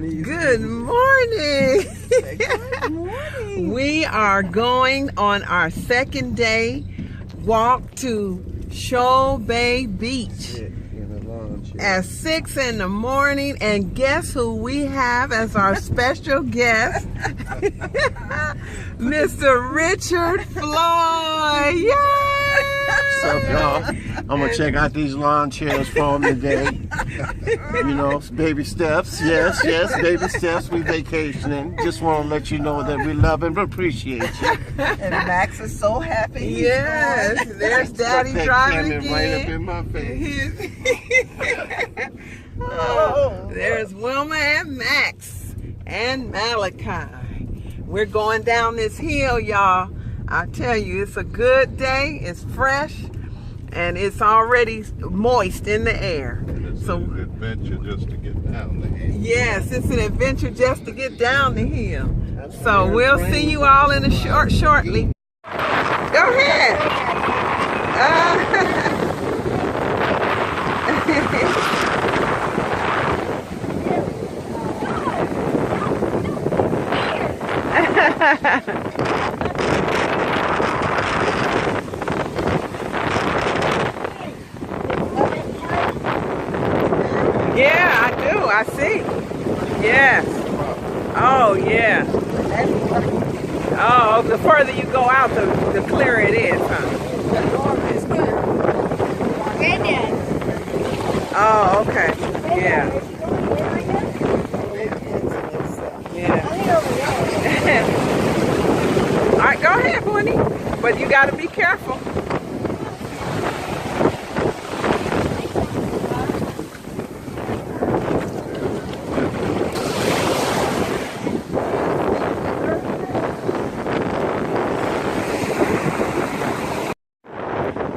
Please. Good morning. Good morning. We are going on our second day walk to Shoal Bay Beach at 6 in the morning, and guess who we have as our special guest? Mr. Richard Floyd. Yay! What's up, y'all? I'm gonna check out these lawn chairs for them today. You know, baby steps. Yes, baby steps. We vacationing. Just want to let you know that we love and appreciate you. And Max is so happy. Yes, there's Daddy driving again. Right up in my face. Oh, there's Wilma and Max and Malachi. We're going down this hill, y'all. I tell you, it's a good day. It's fresh, and it's already moist in the air. It's an adventure just to get down the hill. Yes, it's an adventure just to get down the hill. So we'll see you all in a shortly. Go ahead. Yeah, I do. I see. Yes. Oh, yeah. Oh, the further you go out, the clearer it is, huh? Oh, okay. Yeah. Yeah. All right, go ahead, Bonnie. But you got to be careful.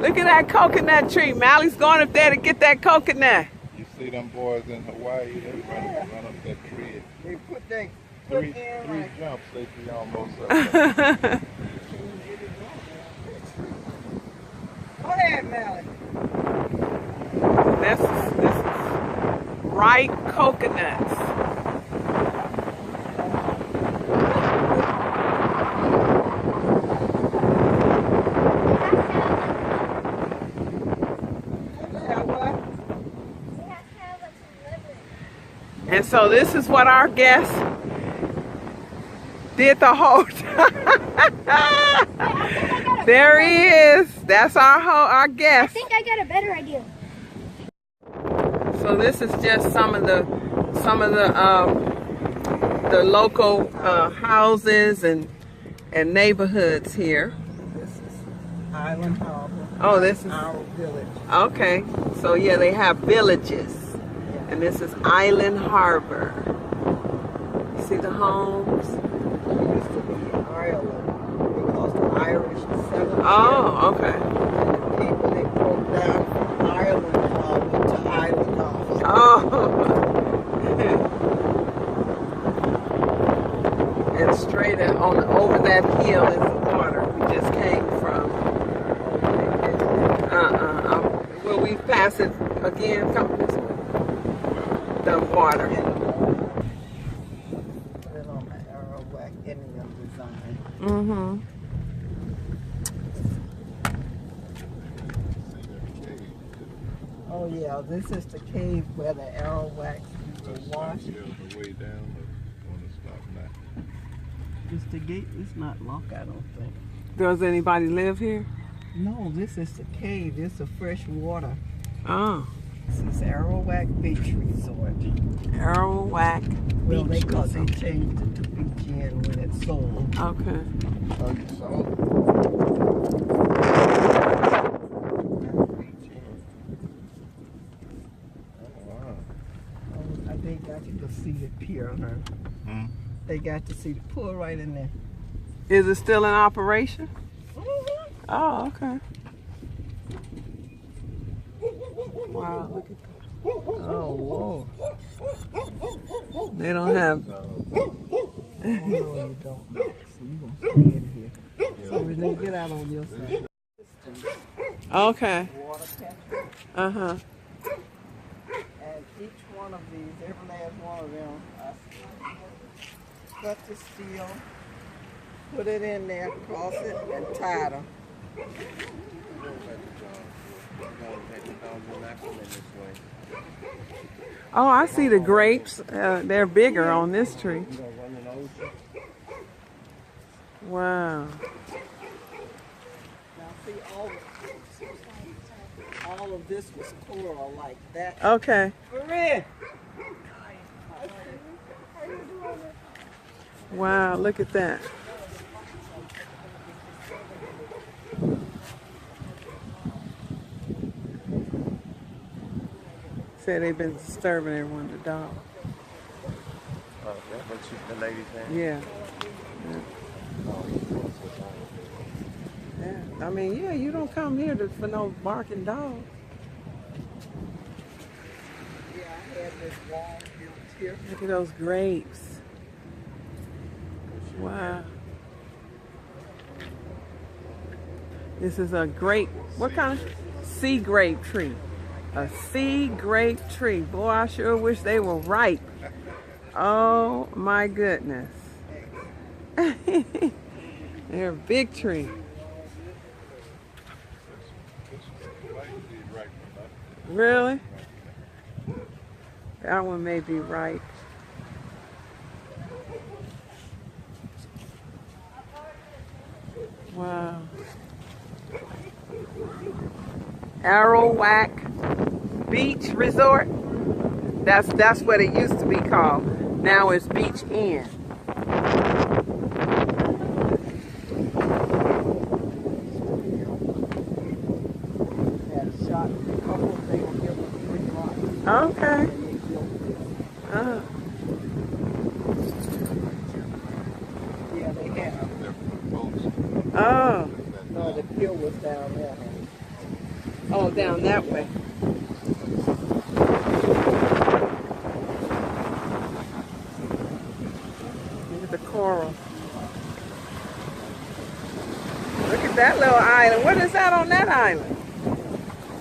Look at that coconut tree. Mally's going up there to get that coconut. You see them boys in Hawaii, they run up that tree. They put their Three jumps, they be almost up. Go ahead, Mally. This is ripe coconuts. And so this is what our guest did the whole time. There he is. That's our guest. I think I got a better idea. So this is just some of the local houses and neighborhoods here. This is Island Harbour. Oh, this is our village. okay. So yeah, they have villages, and this is Island Harbor. You see the homes? It used to be Ireland because the Irish settled Oh, okay. here. And the people they broke down from Ireland Harbour to Island Harbour. Oh. And straight on over that hill is the water we just came from. Will we pass it again? Come this way. The water. Put it on the Arawak Indian design. Mm-hmm. Oh yeah, this is the cave where the Arawaks used to wash. The way down, on the stop now. This the gate is not locked, I don't think. Does anybody live here? No, this is the cave. This is fresh water. Oh. This is Arawak Beach Resort. Arawak Well, Beach they Resort. changed it to Beach Inn when it sold. Okay. Oh, you saw it? They got you to see the pier, huh? Hmm? They got to see the pool right in there. Is it still in operation? Mm-hmm. Oh, okay. Wow, look at Oh, whoa. that. They don't have. No, you don't. So you gonna stay in here. So Rene, get out on your side. Okay. Water catchment. Uh-huh. And each one of these, every last one of them, cut the steel, put it in there, cross it, and tie them. Oh, I see the grapes. They're bigger on this tree. Wow. Now see, all of this was coral like that. Okay. Rene! Wow, look at that. Said they've been disturbing everyone, the dog. Oh, that's what the lady said? Yeah. I mean, yeah, you don't come here for no barking dog. Yeah, I had this wall built here. Look at those grapes. Wow. This is a grape, what kind of? Sea grape tree. A sea grape tree. Boy, I sure wish they were ripe. Oh my goodness. They're a big tree. Really? That one may be ripe. Wow. Arawak Beach Resort. That's what it used to be called. Now it's Beach Inn. Okay. Yeah, they have. Oh. No, the pier was down there. Oh, down that way. Look at the coral. Look at that little island. What is that on that island?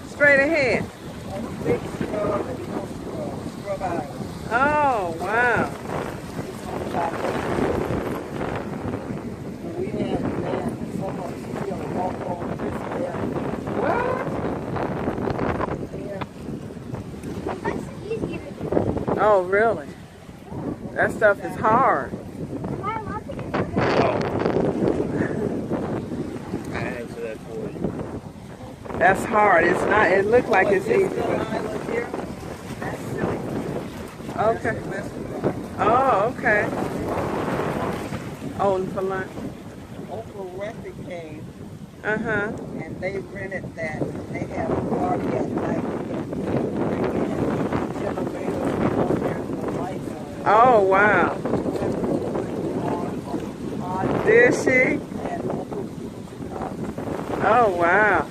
Straight ahead. Oh, wow. We had so much steel walk over this area. What? Oh, really? That stuff is hard. I answer that for you. That's hard. It's not. It looked like it's easy. Okay. Oh, okay. Oh, and for lunch. Oprah Winfrey came. And they rented that. They have a party at night. Oh, wow. Did she? Oh, wow.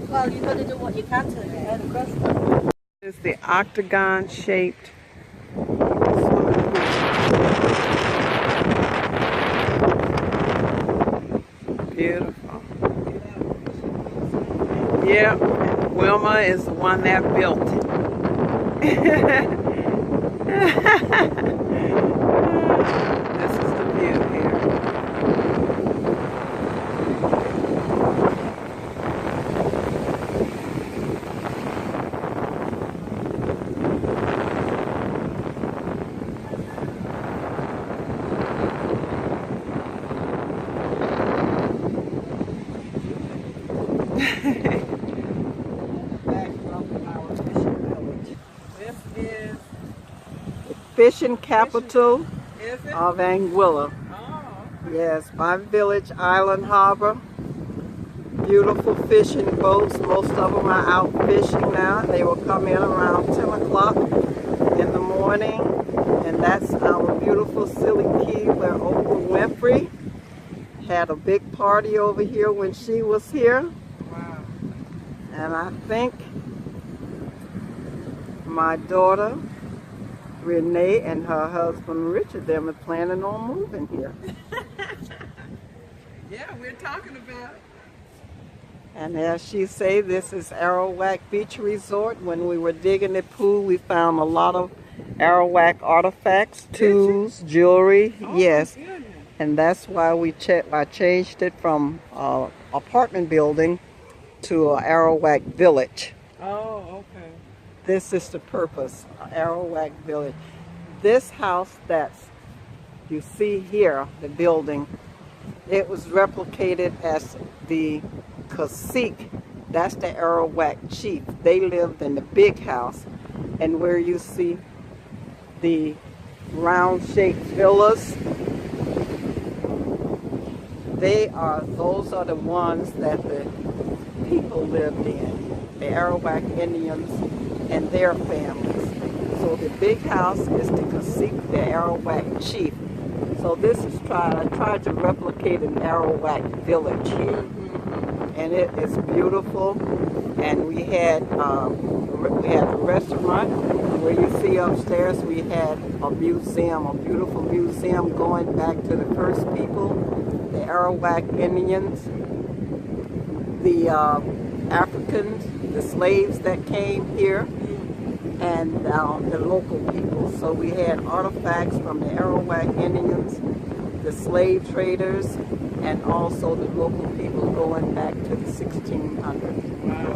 Well, you got to do what you can to get the rest. It's the octagon-shaped beautiful. Yeah, Wilma is the one that built it. This is the view here. This is the fishing capital of Anguilla. Yes, my village, Island Harbour. Beautiful fishing boats. Most of them are out fishing now. They will come in around 10 o'clock in the morning. And that's our beautiful Scilly Key where Oprah Winfrey had a big party over here when she was here. Wow. And I think my daughter, Rene, and her husband, Richard, them are planning on moving here. Yeah, we're talking about it. And as she say, this is Arawak Beach Resort. When we were digging the pool, we found a lot of Arawak artifacts, tools, jewelry. Oh, yes. And that's why I changed it from apartment building to Arawak Village. Oh, okay. This is the purpose, Arawak Village. This house that's you see here, the building, it was replicated as the cacique. That's the Arawak chief. They lived in the big house. And where you see the round-shaped villas, those are the ones that the people lived in, the Arawak Indians and their families. So the big house is the cacique, the Arawak chief. So this is I tried to replicate an Arawak village here. And it is beautiful. And we had a restaurant. Where you see upstairs, we had a museum, a beautiful museum going back to the first people, the Arawak Indians, the Africans, the slaves that came here, and the local people. So we had artifacts from the Arawak Indians, the slave traders, and also the local people going back to the 1600s.